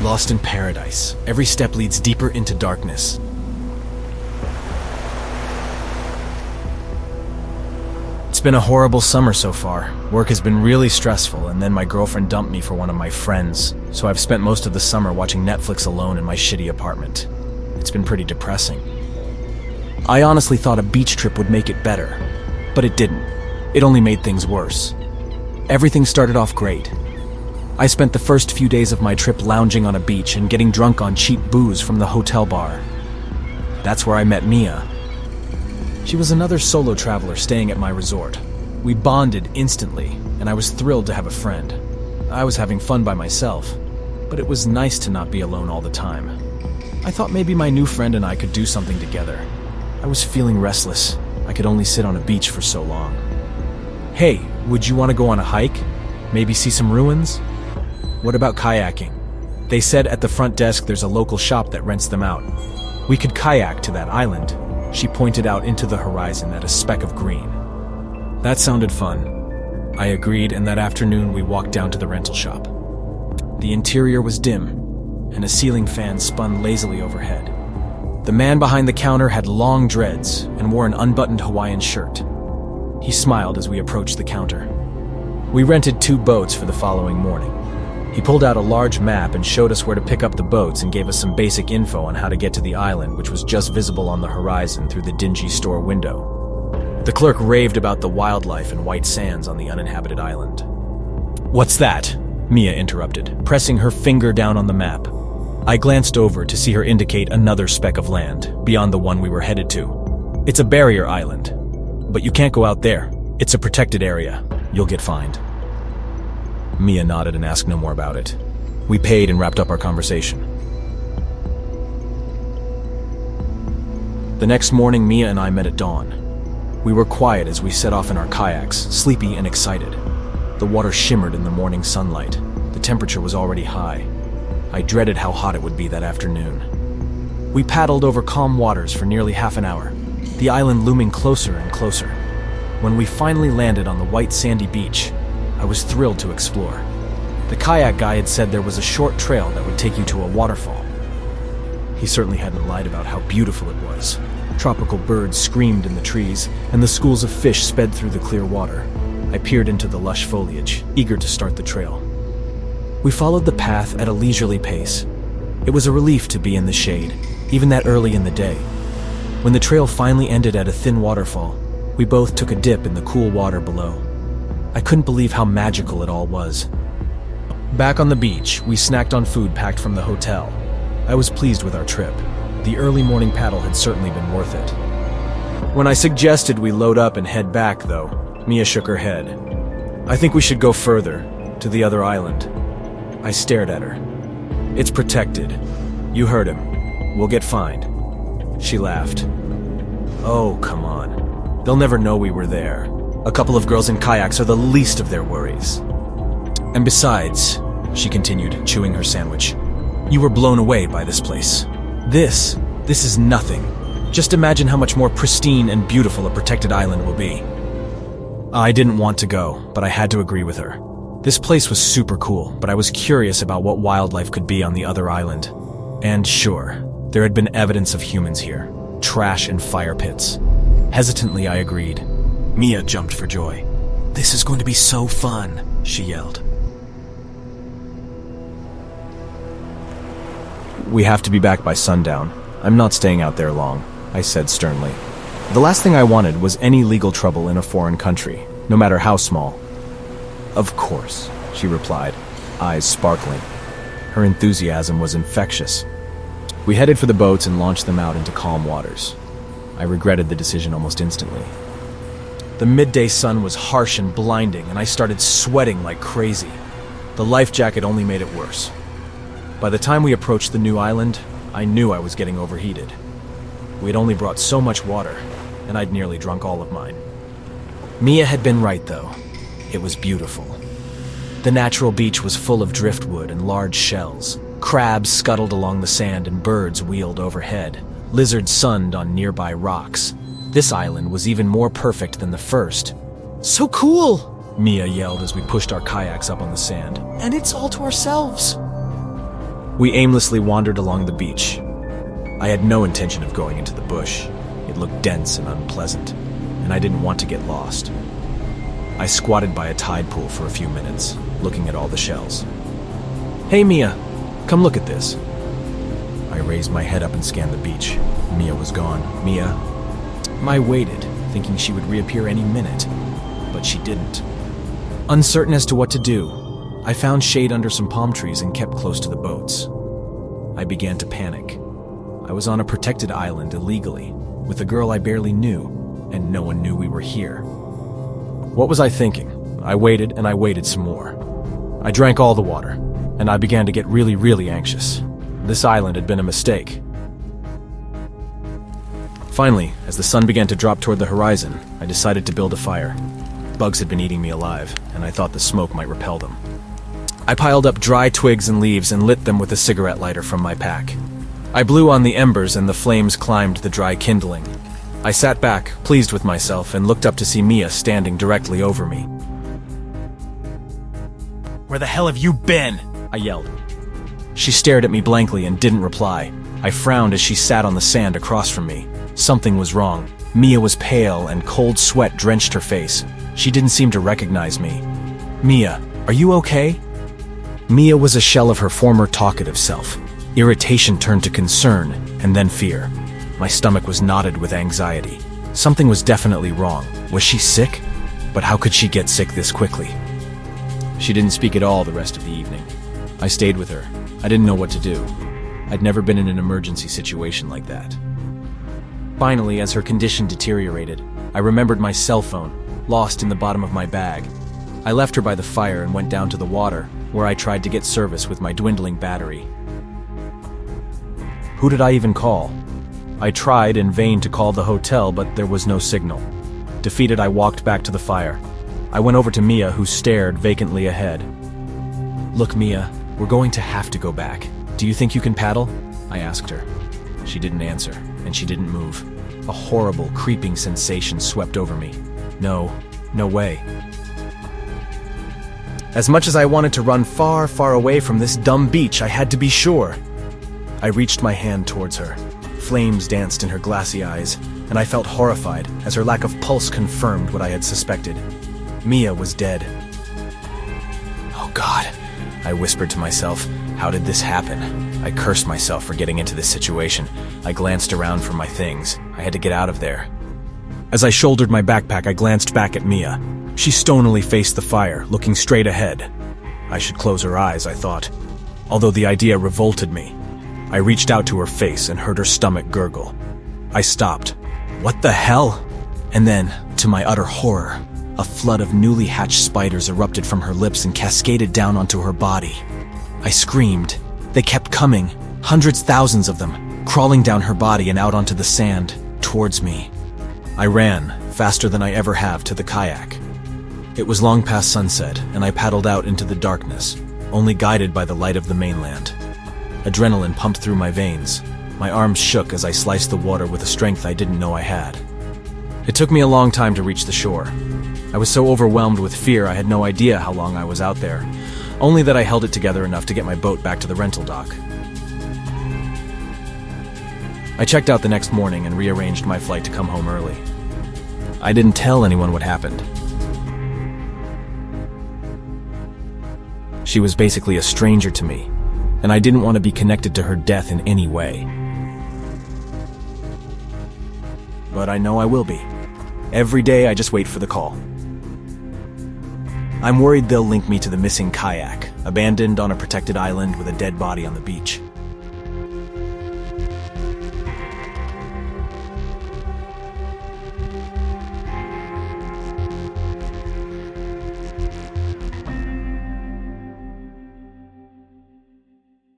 Lost in paradise. Every step leads deeper into darkness. It's been a horrible summer so far. Work has been really stressful, and then my girlfriend dumped me for one of my friends, so I've spent most of the summer watching Netflix alone in my shitty apartment. It's been pretty depressing. I honestly thought a beach trip would make it better, but it didn't. It only made things worse. Everything started off great. I spent the first few days of my trip lounging on a beach and getting drunk on cheap booze from the hotel bar. That's where I met Mia. She was another solo traveler staying at my resort. We bonded instantly, and I was thrilled to have a friend. I was having fun by myself, but it was nice to not be alone all the time. I thought maybe my new friend and I could do something together. I was feeling restless. I could only sit on a beach for so long. Hey, would you want to go on a hike? Maybe see some ruins? What about kayaking? They said at the front desk there's a local shop that rents them out. We could kayak to that island. She pointed out into the horizon at a speck of green. That sounded fun. I agreed, and that afternoon we walked down to the rental shop. The interior was dim, and a ceiling fan spun lazily overhead. The man behind the counter had long dreads and wore an unbuttoned Hawaiian shirt. He smiled as we approached the counter. We rented 2 boats for the following morning. He pulled out a large map and showed us where to pick up the boats and gave us some basic info on how to get to the island, which was just visible on the horizon through the dingy store window. The clerk raved about the wildlife and white sands on the uninhabited island. "What's that?" Mia interrupted, pressing her finger down on the map. I glanced over to see her indicate another speck of land, beyond the one we were headed to. "It's a barrier island, but you can't go out there. It's a protected area. You'll get fined." Mia nodded and asked no more about it. We paid and wrapped up our conversation. The next morning, Mia and I met at dawn. We were quiet as we set off in our kayaks, sleepy and excited. The water shimmered in the morning sunlight. The temperature was already high. I dreaded how hot it would be that afternoon. We paddled over calm waters for nearly half an hour, the island looming closer and closer. When we finally landed on the white sandy beach, I was thrilled to explore. The kayak guy had said there was a short trail that would take you to a waterfall. He certainly hadn't lied about how beautiful it was. Tropical birds screamed in the trees, and the schools of fish sped through the clear water. I peered into the lush foliage, eager to start the trail. We followed the path at a leisurely pace. It was a relief to be in the shade, even that early in the day. When the trail finally ended at a thin waterfall, we both took a dip in the cool water below. I couldn't believe how magical it all was. Back on the beach, we snacked on food packed from the hotel. I was pleased with our trip. The early morning paddle had certainly been worth it. When I suggested we load up and head back, though, Mia shook her head. "I think we should go further, to the other island." I stared at her. "It's protected. You heard him. We'll get fined." She laughed. "Oh, come on. They'll never know we were there. A couple of girls in kayaks are the least of their worries. And besides," she continued, chewing her sandwich, "you were blown away by this place. This is nothing. Just imagine how much more pristine and beautiful a protected island will be." I didn't want to go, but I had to agree with her. This place was super cool, but I was curious about what wildlife could be on the other island. And sure, there had been evidence of humans here. Trash and fire pits. Hesitantly, I agreed. Mia jumped for joy. "This is going to be so fun," she yelled. "We have to be back by sundown. I'm not staying out there long," I said sternly. The last thing I wanted was any legal trouble in a foreign country, no matter how small. "Of course," she replied, eyes sparkling. Her enthusiasm was infectious. We headed for the boats and launched them out into calm waters. I regretted the decision almost instantly. The midday sun was harsh and blinding, and I started sweating like crazy. The life jacket only made it worse. By the time we approached the new island, I knew I was getting overheated. We had only brought so much water, and I'd nearly drunk all of mine. Mia had been right, though. It was beautiful. The natural beach was full of driftwood and large shells. Crabs scuttled along the sand and birds wheeled overhead. Lizards sunned on nearby rocks. This island was even more perfect than the first. "So cool!" Mia yelled as we pushed our kayaks up on the sand. "And it's all to ourselves." We aimlessly wandered along the beach. I had no intention of going into the bush. It looked dense and unpleasant, and I didn't want to get lost. I squatted by a tide pool for a few minutes, looking at all the shells. "Hey, Mia, come look at this." I raised my head up and scanned the beach. Mia was gone. Mia? I waited, thinking she would reappear any minute, but she didn't. Uncertain as to what to do, I found shade under some palm trees and kept close to the boats. I began to panic. I was on a protected island illegally, with a girl I barely knew, and no one knew we were here. What was I thinking? I waited and I waited some more. I drank all the water, and I began to get really anxious. This island had been a mistake. Finally, as the sun began to drop toward the horizon, I decided to build a fire. Bugs had been eating me alive, and I thought the smoke might repel them. I piled up dry twigs and leaves and lit them with a cigarette lighter from my pack. I blew on the embers and the flames climbed the dry kindling. I sat back, pleased with myself, and looked up to see Mia standing directly over me. "Where the hell have you been?" I yelled. She stared at me blankly and didn't reply. I frowned as she sat on the sand across from me. Something was wrong. Mia was pale and cold sweat drenched her face. She didn't seem to recognize me. "Mia, are you okay?" Mia was a shell of her former talkative self. Irritation turned to concern, and then fear. My stomach was knotted with anxiety. Something was definitely wrong. Was she sick? But how could she get sick this quickly? She didn't speak at all the rest of the evening. I stayed with her. I didn't know what to do. I'd never been in an emergency situation like that. Finally, as her condition deteriorated, I remembered my cell phone, lost in the bottom of my bag. I left her by the fire and went down to the water, where I tried to get service with my dwindling battery. Who did I even call? I tried in vain to call the hotel, but there was no signal. Defeated, I walked back to the fire. I went over to Mia, who stared vacantly ahead. "Look, Mia, we're going to have to go back. Do you think you can paddle?" I asked her. She didn't answer, and she didn't move. A horrible, creeping sensation swept over me. No way. As much as I wanted to run far away from this dumb beach, I had to be sure. I reached my hand towards her. Flames danced in her glassy eyes, and I felt horrified as her lack of pulse confirmed what I had suspected. Mia was dead. "Oh God," I whispered to myself. How did this happen? I cursed myself for getting into this situation. I glanced around for my things. I had to get out of there. As I shouldered my backpack, I glanced back at Mia. She stonily faced the fire, looking straight ahead. I should close her eyes, I thought, although the idea revolted me. I reached out to her face and heard her stomach gurgle. I stopped. What the hell? And then, to my utter horror, a flood of newly hatched spiders erupted from her lips and cascaded down onto her body. I screamed. They kept coming, hundreds, thousands of them, crawling down her body and out onto the sand, towards me. I ran, faster than I ever have, to the kayak. It was long past sunset, and I paddled out into the darkness, only guided by the light of the mainland. Adrenaline pumped through my veins. My arms shook as I sliced the water with a strength I didn't know I had. It took me a long time to reach the shore. I was so overwhelmed with fear I had no idea how long I was out there, only that I held it together enough to get my boat back to the rental dock. I checked out the next morning and rearranged my flight to come home early. I didn't tell anyone what happened. She was basically a stranger to me, and I didn't want to be connected to her death in any way. But I know I will be. Every day I just wait for the call. I'm worried they'll link me to the missing kayak, abandoned on a protected island with a dead body on the beach.